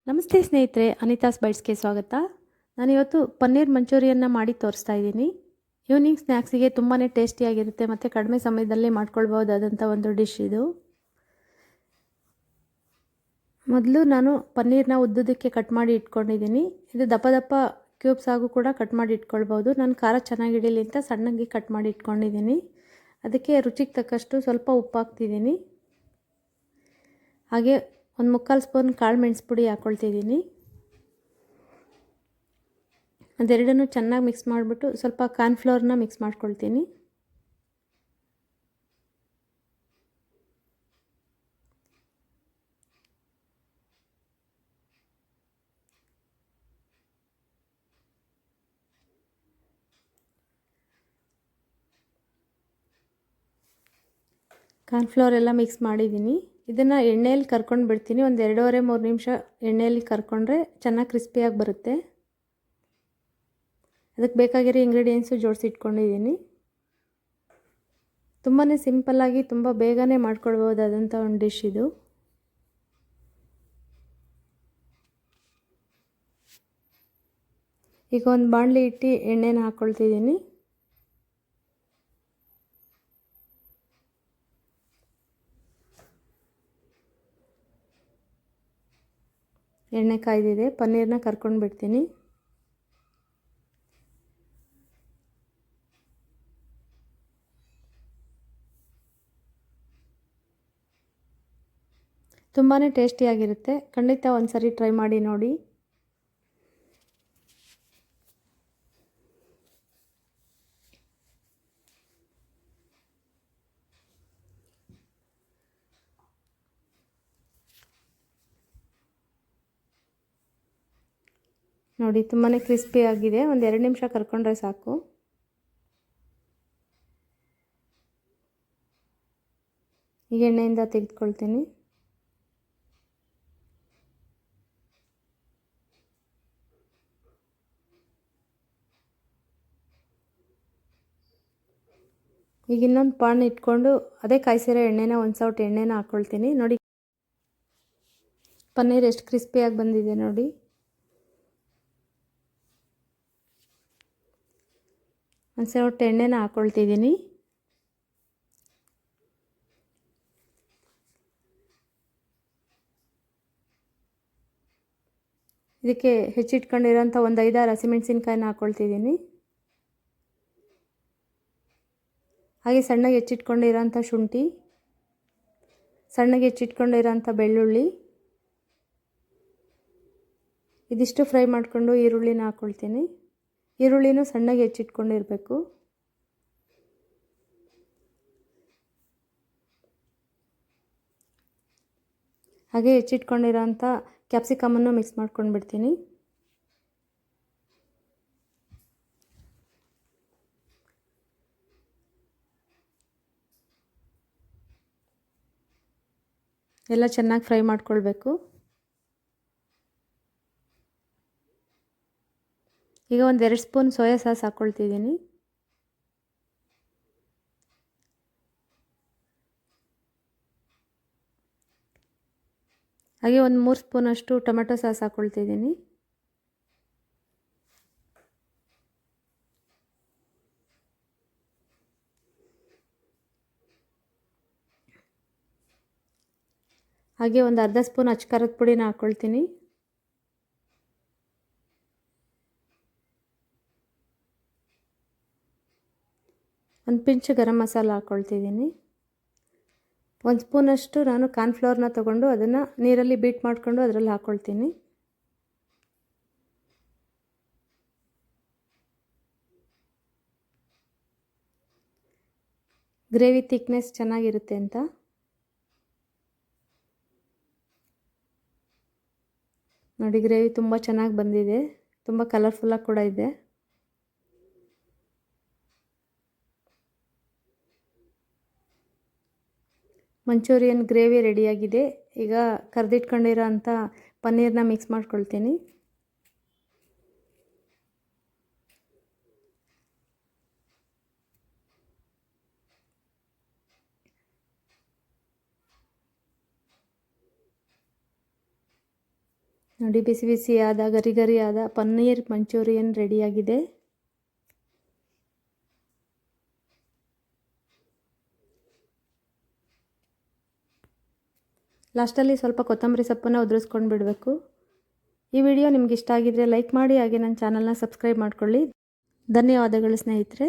ನಮಸ್ತೆ ಸ್ನೇಹಿತರೆ, ಅನಿತಾಸ್ ಬೈಟ್ಸ್ಗೆ ಸ್ವಾಗತ. ನಾನಿವತ್ತು ಪನ್ನೀರ್ ಮಂಚೂರಿಯನ್ನ ಮಾಡಿ ತೋರಿಸ್ತಾ ಇದ್ದೀನಿ. ಈವ್ನಿಂಗ್ ಸ್ನ್ಯಾಕ್ಸಿಗೆ ತುಂಬಾ ಟೇಸ್ಟಿಯಾಗಿರುತ್ತೆ ಮತ್ತು ಕಡಿಮೆ ಸಮಯದಲ್ಲಿ ಮಾಡ್ಕೊಳ್ಬಹುದಾದಂಥ ಒಂದು ಡಿಶ್ ಇದು. ಮೊದಲು ನಾನು ಪನ್ನೀರ್ನ ಉದ್ದುದಕ್ಕೆ ಕಟ್ ಮಾಡಿ ಇಟ್ಕೊಂಡಿದ್ದೀನಿ. ಇದು ದಪ್ಪ ದಪ್ಪ ಕ್ಯೂಬ್ಸ್ ಆಗೂ ಕೂಡ ಕಟ್ ಮಾಡಿ ಇಟ್ಕೊಳ್ಬೋದು. ನಾನು ಖಾರ ಚೆನ್ನಾಗಿ ಹಿಡೀಲಿ ಅಂತ ಸಣ್ಣಗೆ ಕಟ್ ಮಾಡಿ ಇಟ್ಕೊಂಡಿದ್ದೀನಿ. ಅದಕ್ಕೆ ರುಚಿಗೆ ತಕ್ಕಷ್ಟು ಸ್ವಲ್ಪ ಉಪ್ಪು ಹಾಕ್ತಿದ್ದೀನಿ. ಹಾಗೆ ಒಂದು 3/4 ಸ್ಪೂನ್ ಕಾಳು ಮೆಣಸು ಪುಡಿ ಹಾಕ್ಕೊಳ್ತಿದ್ದೀನಿ. ಅದೆರಡನ್ನೂ ಚೆನ್ನಾಗಿ ಮಿಕ್ಸ್ ಮಾಡಿಬಿಟ್ಟು ಸ್ವಲ್ಪ ಕಾರ್ನ್ಫ್ಲೋರ್ನ ಮಿಕ್ಸ್ ಮಾಡ್ಕೊಳ್ತೀನಿ. ಕಾರ್ನ್ಫ್ಲೋರ್ ಎಲ್ಲ ಮಿಕ್ಸ್ ಮಾಡಿದ್ದೀನಿ. ಇದನ್ನು ಎಣ್ಣೆಯಲ್ಲಿ ಕರ್ಕೊಂಡು ಬಿಡ್ತೀನಿ. ಒಂದು 2.5-3 ನಿಮಿಷ ಎಣ್ಣೆಯಲ್ಲಿ ಕರ್ಕೊಂಡ್ರೆ ಚೆನ್ನಾಗಿ ಕ್ರಿಸ್ಪಿಯಾಗಿ ಬರುತ್ತೆ. ಅದಕ್ಕೆ ಬೇಕಾಗಿರೋ ಇಂಗ್ರೀಡಿಯೆಂಟ್ಸು ಜೋಡಿಸಿಟ್ಕೊಂಡಿದ್ದೀನಿ. ತುಂಬಾ ಸಿಂಪಲ್ಲಾಗಿ ತುಂಬ ಬೇಗನೆ ಮಾಡ್ಕೊಳ್ಬೋದಾದಂಥ ಒಂದು ಡಿಶ್ ಇದು. ಈಗ ಒಂದು ಬಾಣಲಿ ಇಟ್ಟು ಎಣ್ಣೆನ ಹಾಕ್ಕೊಳ್ತಿದ್ದೀನಿ. ಎಣ್ಣೆ ಕಾಯ್ದಿದೆ. ಪನ್ನೀರನ್ನ ಕರ್ಕೊಂಡು ಬಿಡ್ತೀನಿ. ತುಂಬಾ ಟೇಸ್ಟಿಯಾಗಿರುತ್ತೆ. ಖಂಡಿತ ಒಂದು ಸರಿ ಟ್ರೈ ಮಾಡಿ ನೋಡಿ. ನೋಡಿ, ತುಂಬಾ ಕ್ರಿಸ್ಪಿಯಾಗಿದೆ. ಒಂದು 2 ನಿಮಿಷ ಕರ್ಕೊಂಡ್ರೆ ಸಾಕು. ಈಗ ಎಣ್ಣೆಯಿಂದ ತೆಗೆದುಕೊಳ್ತೀನಿ. ಈಗ ಇನ್ನೊಂದು ಪಾನ್ ಇಟ್ಕೊಂಡು ಅದೇ ಕಾಯಿಸಿರೋ ಎಣ್ಣೆನ ಒಂದು ಸೌಟ್ ಎಣ್ಣೆನ ಹಾಕ್ಕೊಳ್ತೀನಿ. ನೋಡಿ, ಪನ್ನೀರ್ ಎಷ್ಟು ಕ್ರಿಸ್ಪಿಯಾಗಿ ಬಂದಿದೆ ನೋಡಿ. ಒಂದು ಸೌಟ್ ಎಣ್ಣೆನ ಹಾಕ್ಕೊಳ್ತಿದ್ದೀನಿ. ಇದಕ್ಕೆ ಹೆಚ್ಚಿಟ್ಕೊಂಡಿರೋಂಥ ಒಂದು 5-6 ಹಸಿಮೆಣಸಿನ್ಕಾಯಿನ ಹಾಕ್ಕೊಳ್ತಿದ್ದೀನಿ. ಹಾಗೆ ಸಣ್ಣಗೆ ಹೆಚ್ಚಿಟ್ಕೊಂಡಿರೋಂಥ ಶುಂಠಿ, ಸಣ್ಣಗೆ ಹೆಚ್ಚಿಟ್ಕೊಂಡಿರೋಂಥ ಬೆಳ್ಳುಳ್ಳಿ, ಇದಿಷ್ಟು ಫ್ರೈ ಮಾಡಿಕೊಂಡು ಈರುಳ್ಳಿನ ಹಾಕ್ಕೊಳ್ತೀನಿ. ಈರುಳ್ಳಿನೂ ಸಣ್ಣಗೆ ಹೆಚ್ಚಿಟ್ಕೊಂಡಿರಬೇಕು. ಹಾಗೆ ಹೆಚ್ಚಿಟ್ಕೊಂಡಿರೋಂಥ ಕ್ಯಾಪ್ಸಿಕಮನ್ನು ಮಿಕ್ಸ್ ಮಾಡ್ಕೊಂಡು ಬಿಡ್ತೀನಿ. ಎಲ್ಲ ಚೆನ್ನಾಗಿ ಫ್ರೈ ಮಾಡ್ಕೊಳ್ಬೇಕು. ಈಗ ಒಂದು 2 ಸ್ಪೂನ್ ಸೋಯಾ ಸಾಸ್ ಹಾಕ್ಕೊಳ್ತಿದ್ದೀನಿ. ಹಾಗೆ ಒಂದು 3 ಸ್ಪೂನಷ್ಟು ಟೊಮೆಟೊ ಸಾಸ್ ಹಾಕ್ಕೊಳ್ತಿದ್ದೀನಿ. ಹಾಗೆ ಒಂದು ಅರ್ಧ ಸ್ಪೂನ್ ಅಚ್ಚ ಪುಡಿನ ಹಾಕ್ಕೊಳ್ತೀನಿ. ಒಂದು ಪಿಂಚ್ ಗರಂ ಮಸಾಲ ಹಾಕ್ಕೊಳ್ತಿದ್ದೀನಿ. 1 ಸ್ಪೂನಷ್ಟು ನಾನು ಕಾರ್ನ್ಫ್ಲೋರ್ನ ತೊಗೊಂಡು ಅದನ್ನು ನೀರಲ್ಲಿ ಬೀಟ್ ಮಾಡಿಕೊಂಡು ಅದರಲ್ಲಿ ಹಾಕ್ಕೊಳ್ತೀನಿ. ಗ್ರೇವಿ ಥಿಕ್ನೆಸ್ ಚೆನ್ನಾಗಿರುತ್ತೆ ಅಂತ. ನೋಡಿ, ಗ್ರೇವಿ ತುಂಬ ಚೆನ್ನಾಗಿ ಬಂದಿದೆ. ತುಂಬ ಕಲರ್ಫುಲ್ಲಾಗಿ ಕೂಡ ಇದೆ. ಮಂಚೂರಿಯನ್ ಗ್ರೇವಿ ರೆಡಿಯಾಗಿದೆ. ಈಗ ಕರೆದಿಟ್ಕೊಂಡಿರೋ ಅಂಥ ಪನ್ನೀರನ್ನ ಮಿಕ್ಸ್ ಮಾಡ್ಕೊಳ್ತೀನಿ. ನೋಡಿ ಬಿಸಿ ಬಿಸಿಯಾದ ಗರಿ ಗರಿಯಾದ ಪನ್ನೀರ್ ಮಂಚೂರಿಯನ್ ರೆಡಿಯಾಗಿದೆ. ಲಾಸ್ಟಲ್ಲಿ ಸ್ವಲ್ಪ ಕೊತ್ತಂಬರಿ ಸೊಪ್ಪನ್ನು ಉದುರಿಸ್ಕೊಂಡು ಬಿಡಬೇಕು. ಈ ವಿಡಿಯೋ ನಿಮ್ಗೆ ಇಷ್ಟ ಆಗಿದ್ರೆ ಲೈಕ್ ಮಾಡಿ, ಹಾಗೆ ನನ್ನ ಚಾನಲ್ನ ಸಬ್ಸ್ಕ್ರೈಬ್ ಮಾಡ್ಕೊಳ್ಳಿ. ಧನ್ಯವಾದಗಳು ಸ್ನೇಹಿತರೆ.